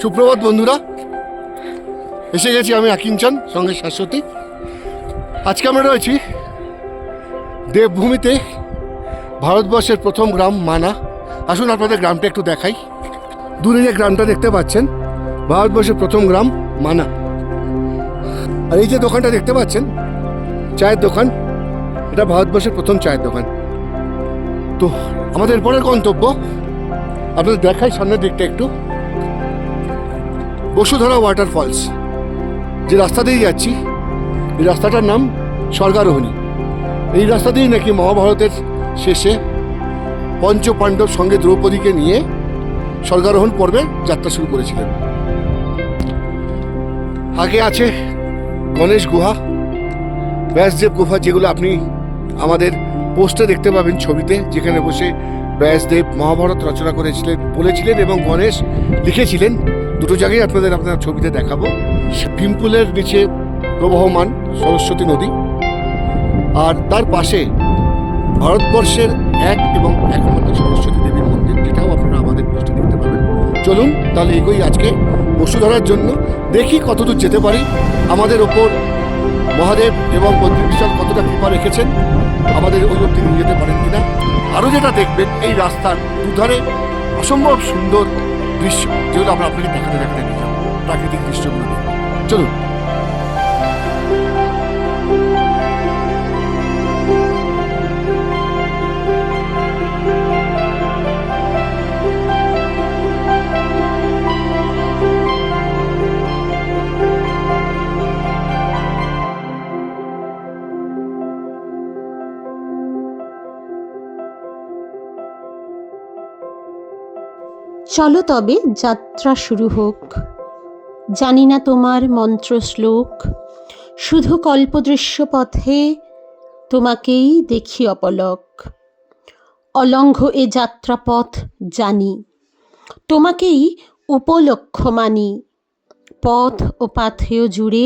সুপ্রভাত বন্ধুরা, এসে গেছি আমি আকিঞ্চন, সঙ্গে শাশ্বতী। আজকে আমরা রয়েছি দেবভূমিতে, ভারতবর্ষের প্রথম গ্রাম মানা। আসুন আপনাদের গ্রামটা একটু দেখাই। দূরে যে গ্রামটা দেখতে পাচ্ছেন, ভারতবর্ষের প্রথম গ্রাম মানা। আর এই যে দোকানটা দেখতে পাচ্ছেন, চায়ের দোকান, এটা ভারতবর্ষের প্রথম চায়ের দোকান। তো আমাদের পরের গন্তব্য আপনাদের দেখাই, সামনের দিকটা একটু। বসুধরা ওয়াটারফলস, যে রাস্তা দিয়ে যাচ্ছি, এই রাস্তাটার নাম স্বর্গারোহণী। এই রাস্তা দিয়েই নাকি মহাভারতের শেষে পঞ্চপাণ্ডব সঙ্গে দ্রৌপদীকে নিয়ে স্বর্গারোহণ পর্বে যাত্রা শুরু করেছিলেন। আগে আছে গণেশ গুহা, ব্যাসদেব গুহা, যেগুলো আপনি আমাদের পোস্টে দেখতে পাবেন, ছবিতে, যেখানে বসে ব্যাসদেব মহাভারত রচনা করেছিলেন, বলেছিলেন এবং গণেশ লিখেছিলেন। দুটো জায়গায় আপনার ছবিতে দেখাবো। ভীমপুলের নিচে প্রবহমান সরস্বতী নদী, আর তার পাশে ভারতবর্ষের এক এবং একমাত্র সরস্বতী দেবীর মন্দির, যেটাও আপনারা আমাদের পোস্টে দেখতে পাবেন। চলুন তাহলে এগোই আজকে বসুধরার জন্য। দেখি কতদূর যেতে পারি। আমাদের ওপর মহাদেব এবং বদ্রীবিশাল কতটা কৃপা রেখেছেন, আমাদের ওই অব্দি নিয়ে যেতে পারেন কিনা। আরও যেটা দেখবেন, এই রাস্তার দুধারে অসম্ভব সুন্দর দৃশ্য, যেগুলো আমরা আপনাকে দেখাতে নিয়ে যাবো, প্রাকৃতিক দৃশ্যগুলো দেখব। চলুন। চলো তবে যাত্রা শুরু হোক। জানি না তোমার মন্ত্র শ্লোক, শুধু কল্পদৃশ্য পথে তোমাকেই দেখি অপলক। অলঙ্ঘ এ যাত্রাপথ জানি, তোমাকেই উপলক্ষ মানি। পথ ও পাথেয় জুড়ে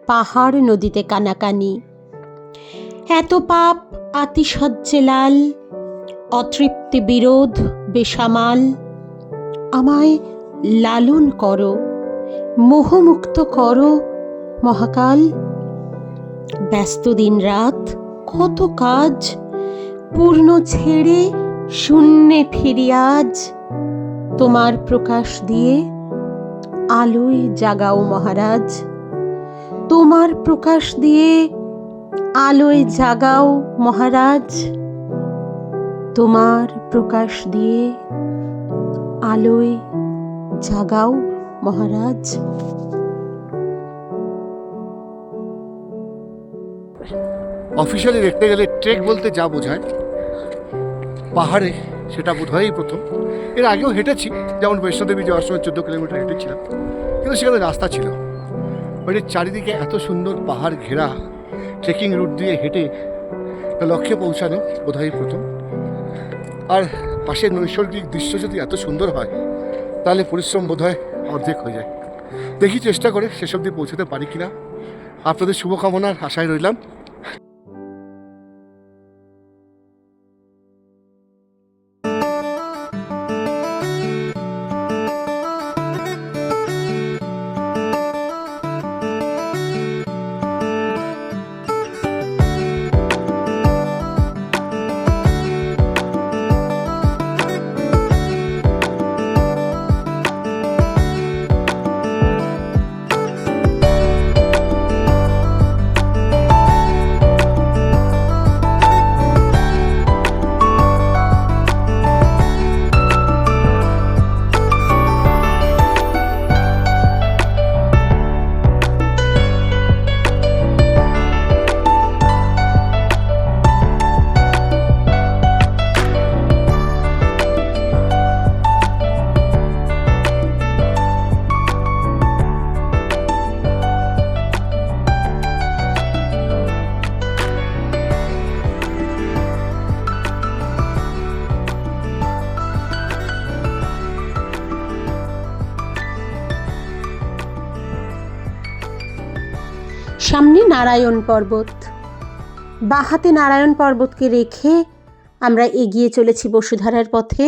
পাহাড় নদীতে কানাকানি। এত পাপ আতিশয্যে লাল, অতৃপ্তি বিরোধ বেসামাল। আমায় লালন করো, মোহমুক্ত করো মহাকাল। ব্যস্ত দিন রাত কত কাজ, পূর্ণ ছেড়ে শূন্যে ফিরি আজ। তোমার প্রকাশ দিয়ে আলোয় জাগাও মহারাজ। তোমার প্রকাশ দিয়ে আলোয় জাগাও মহারাজ। তোমার প্রকাশ দিয়ে আলোয় জাগাও মহারাজ। অফিসিয়ালি দেখতে গেলে ট্রেক বলতে যা বোঝায় পাহাড়ে, সেটা বোধহয় প্রথম। এর আগেও হেঁটেছি, যেমন বৈষ্ণোদেবী যাওয়ার সময় 14 কিলোমিটার হেঁটেছিলাম, কিন্তু সেখানে রাস্তা ছিল। ওই চারিদিকে এত সুন্দর পাহাড় ঘেরা ট্রেকিং রুট দিয়ে হেঁটে লক্ষ্যে পৌঁছানো বোধহয় প্রথম। আর পাশের নৈসর্গিক দৃশ্য যদি এত সুন্দর হয়, তাহলে পরিশ্রম বোধহয় অর্ধেক হয়ে যায়। দেখি চেষ্টা করে শেষ অবধি পৌঁছতে পারি কিনা। আপনাদের শুভকামনার আশায় রইলাম। সামনে নারায়ণ পর্বত, বাহাতে নারায়ণ পর্বতকে রেখে আমরা এগিয়ে চলেছি বসুধারার পথে।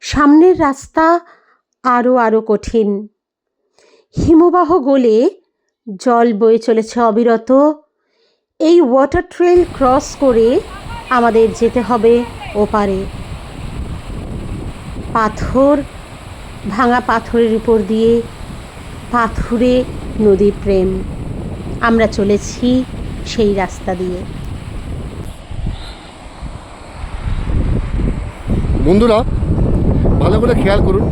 সামনের রাস্তা আরও আরও কঠিন। হিমবাহ গলে জল বয়ে চলেছে অবিরত। এই ওয়াটার ট্রেল ক্রস করে আমাদের যেতে হবে ওপারে। পাথর, ভাঙা পাথরের উপর দিয়ে পাথুরে নদী প্রেম। আমরা চলেছি সেই রাস্তা দিয়ে। বন্ধুরা ভালো করে খেয়াল করুন,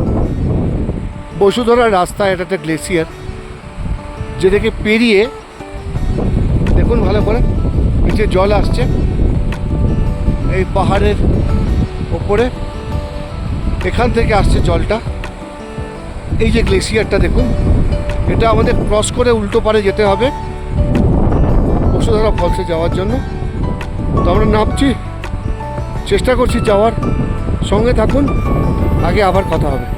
বসুধরার রাস্তা, এটা একটা গ্লেসিয়ার, যেটাকে পেরিয়ে দেখুন ভালো করে নিচে জল আসছে এই পাহাড়ের ওপরে। এখান থেকে আসছে জলটা। এই যে গ্লেসিয়ারটা দেখুন, এটা আমাদের ক্রস করে উল্টো পারে যেতে হবে বসুধরা ফলসে যাওয়ার জন্য। তো আমরা নামছি, চেষ্টা করছি যাওয়ার। সঙ্গে থাকুন, আগে আবার কথা হবে।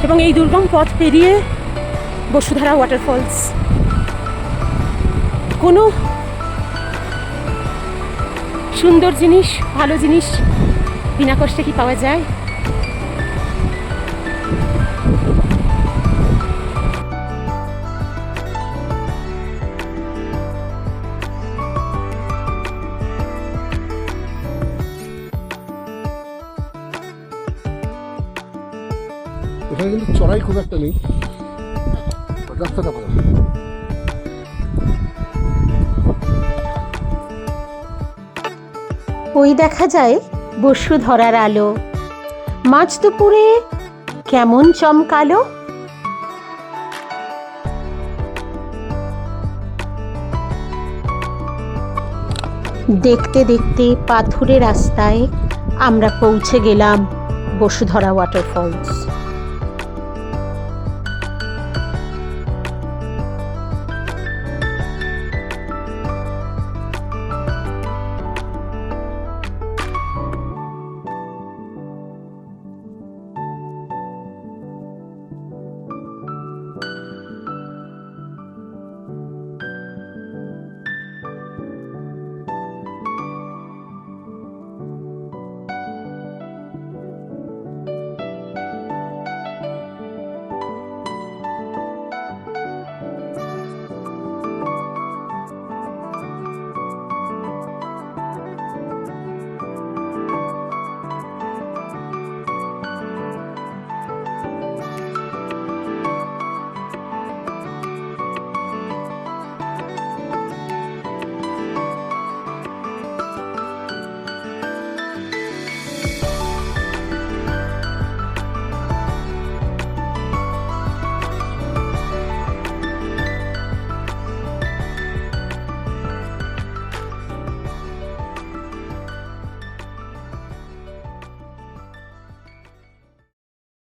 এবং এই দুর্গম পথ পেরিয়ে বসুধারা ওয়াটারফলস। কোনো সুন্দর জিনিস, ভালো জিনিস বিনা কষ্টে কি পাওয়া যায়? এখানে কিন্তু চড়াই খুব একটা নেই, রাস্তাটা ভালো। ওই দেখা যায় বসুধরার আলো। মাঝ দুপুরে কেমন চমকালো। দেখতে দেখতে পাথুরে রাস্তায় আমরা পৌঁছে গেলাম বসুধরা ওয়াটারফলস।